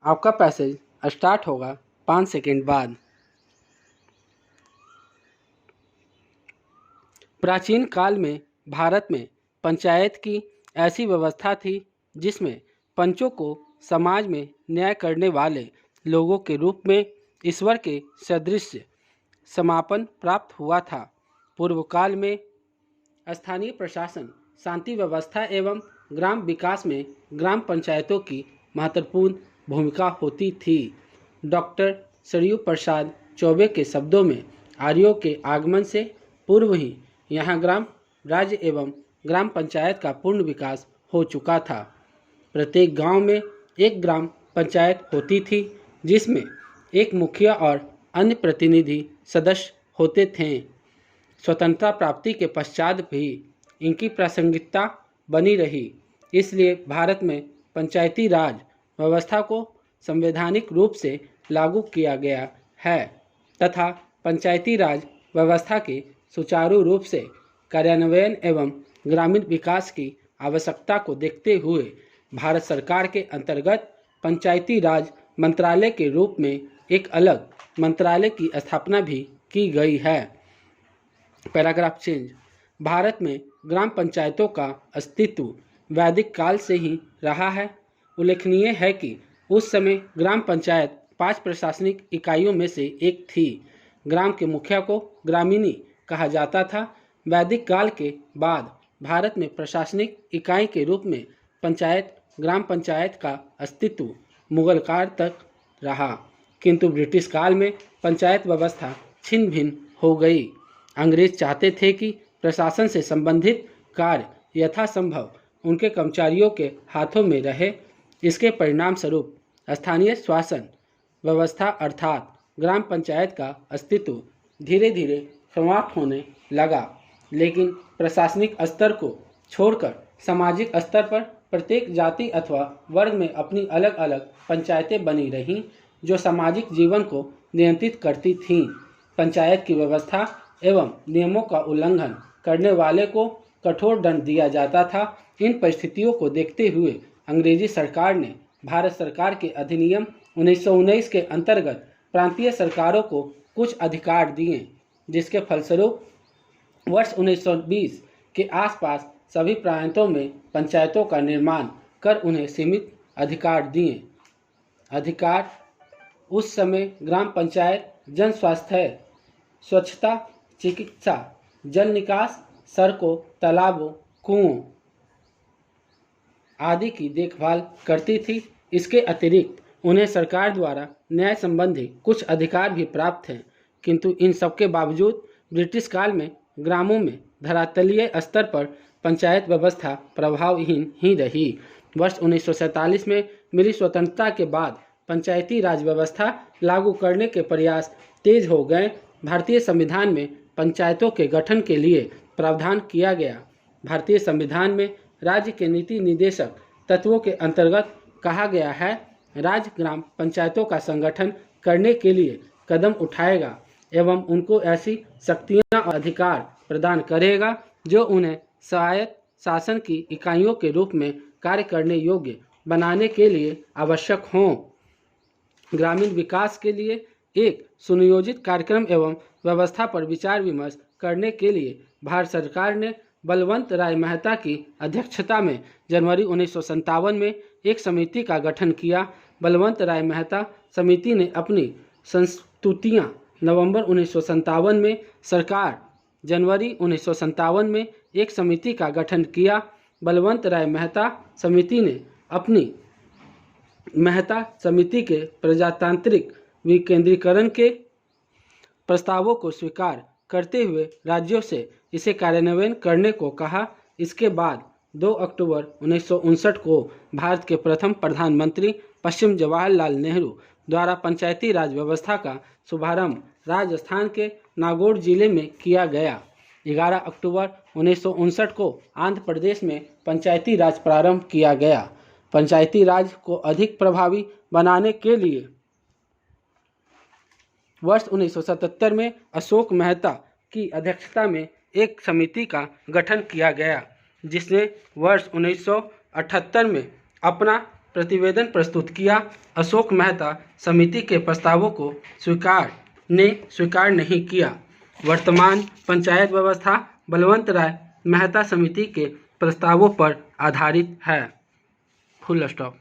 आपका passage start होगा 5 second बाद। प्राचीन काल में भारत में पंचायत की ऐसी व्यवस्था थी जिसमें पंचों को समाज में न्याय करने वाले लोगों के रूप में ईश्वर के सदृश समापन प्राप्त हुआ था। पूर्व काल में स्थानीय प्रशासन, शांति व्यवस्था एवं ग्राम विकास में ग्राम पंचायतों की महत्वपूर्ण भूमिका होती थी। डॉक्टर सरयू प्रसाद चौबे के शब्दों में आर्यों के आगमन से पूर्व ही यहाँ ग्राम राज्य एवं ग्राम पंचायत का पूर्ण विकास हो चुका था। प्रत्येक गांव में एक ग्राम पंचायत होती थी जिसमें एक मुखिया और अन्य प्रतिनिधि सदस्य होते थे। स्वतंत्रता प्राप्ति के पश्चात भी इनकी प्रासंगिकता बनी रही। इसलिए भारत में पंचायती राज व्यवस्था को संवैधानिक रूप से लागू किया गया है तथा पंचायती राज व्यवस्था के सुचारू रूप से कार्यान्वयन एवं ग्रामीण विकास की आवश्यकता को देखते हुए भारत सरकार के अंतर्गत पंचायती राज मंत्रालय के रूप में एक अलग मंत्रालय की स्थापना भी की गई है। Paragraph change. भारत में ग्राम पंचायतों का अस्तित्व वैदिक काल से ही रहा है। उल्लेखनीय है कि उस समय ग्राम पंचायत 5 प्रशासनिक इकाइयों में से एक थी। ग्राम के मुखिया को ग्रामीणी कहा जाता था। वैदिक काल के बाद भारत में प्रशासनिक इकाई के रूप में पंचायत, ग्राम पंचायत का अस्तित्व मुगल काल तक रहा, किंतु ब्रिटिश काल में पंचायत व्यवस्था छिन्न भिन्न हो गई। अंग्रेज चाहते थे कि प्रशासन से संबंधित कार्य यथासंभव उनके कर्मचारियों के हाथों में रहे। इसके परिणाम स्वरूप स्थानीय शासन व्यवस्था अर्थात ग्राम पंचायत का अस्तित्व धीरे धीरे समाप्त होने लगा। लेकिन प्रशासनिक स्तर को छोड़कर सामाजिक स्तर पर प्रत्येक जाति अथवा वर्ग में अपनी अलग अलग पंचायतें बनी रहीं जो सामाजिक जीवन को नियंत्रित करती थीं। पंचायत की व्यवस्था एवं नियमों का उल्लंघन करने वाले को कठोर दंड दिया जाता था। इन परिस्थितियों को देखते हुए अंग्रेजी सरकार ने भारत सरकार के अधिनियम 1919 के अंतर्गत प्रांतीय सरकारों को कुछ अधिकार दिए, जिसके फलस्वरूप वर्ष 1920 के आसपास सभी प्रांतों में पंचायतों का निर्माण कर उन्हें सीमित अधिकार दिए। अधिकार उस समय ग्राम पंचायत जन स्वास्थ्य, स्वच्छता, चिकित्सा, जल निकास, सड़कों, तालाबों, कुओं आदि की देखभाल करती थी। इसके अतिरिक्त उन्हें सरकार द्वारा न्याय संबंधी कुछ अधिकार भी प्राप्त हैं, किंतु इन सबके बावजूद ब्रिटिश काल में ग्रामों में धरातलीय स्तर पर पंचायत व्यवस्था प्रभावहीन ही रही। वर्ष 1947 में मिली स्वतंत्रता के बाद पंचायती राज व्यवस्था लागू करने के प्रयास तेज हो गए। भारतीय संविधान में पंचायतों के गठन के लिए प्रावधान किया गया। भारतीय संविधान में राज्य के नीति निर्देशक तत्वों के अंतर्गत कहा गया है, राज्य ग्राम पंचायतों का संगठन करने के लिए कदम उठाएगा एवं उनको ऐसी शक्तियां और अधिकार प्रदान करेगा जो उन्हें स्वायत्त शासन की इकाइयों के रूप में कार्य करने योग्य बनाने के लिए आवश्यक हों। ग्रामीण विकास के लिए एक सुनियोजित कार्यक्रम एवं व्यवस्था पर विचार विमर्श करने के लिए भारत सरकार ने बलवंत राय मेहता की अध्यक्षता में जनवरी 1957 में एक समिति का गठन किया। बलवंत राय मेहता समिति ने अपनी संस्तुतियां नवंबर 1957 में सरकार जनवरी 1957 में एक समिति का गठन किया। बलवंत राय मेहता समिति ने अपनी मेहता समिति के प्रजातांत्रिक विकेंद्रीकरण के प्रस्तावों को स्वीकार करते हुए राज्यों से इसे कार्यान्वयन करने को कहा। इसके बाद 2 अक्टूबर 1959 को भारत के प्रथम प्रधानमंत्री पश्चिम जवाहरलाल नेहरू द्वारा पंचायती राज व्यवस्था का शुभारंभ राजस्थान के नागौर जिले में किया गया। 11 अक्टूबर 1959 को आंध्र प्रदेश में पंचायती राज प्रारंभ किया गया। पंचायती राज को अधिक प्रभावी बनाने के लिए वर्ष 1977 में अशोक मेहता की अध्यक्षता में एक समिति का गठन किया गया, जिसने वर्ष 1978 में अपना प्रतिवेदन प्रस्तुत किया। अशोक मेहता समिति के प्रस्तावों को स्वीकार नहीं किया। वर्तमान पंचायत व्यवस्था बलवंत राय मेहता समिति के प्रस्तावों पर आधारित है। Full stop.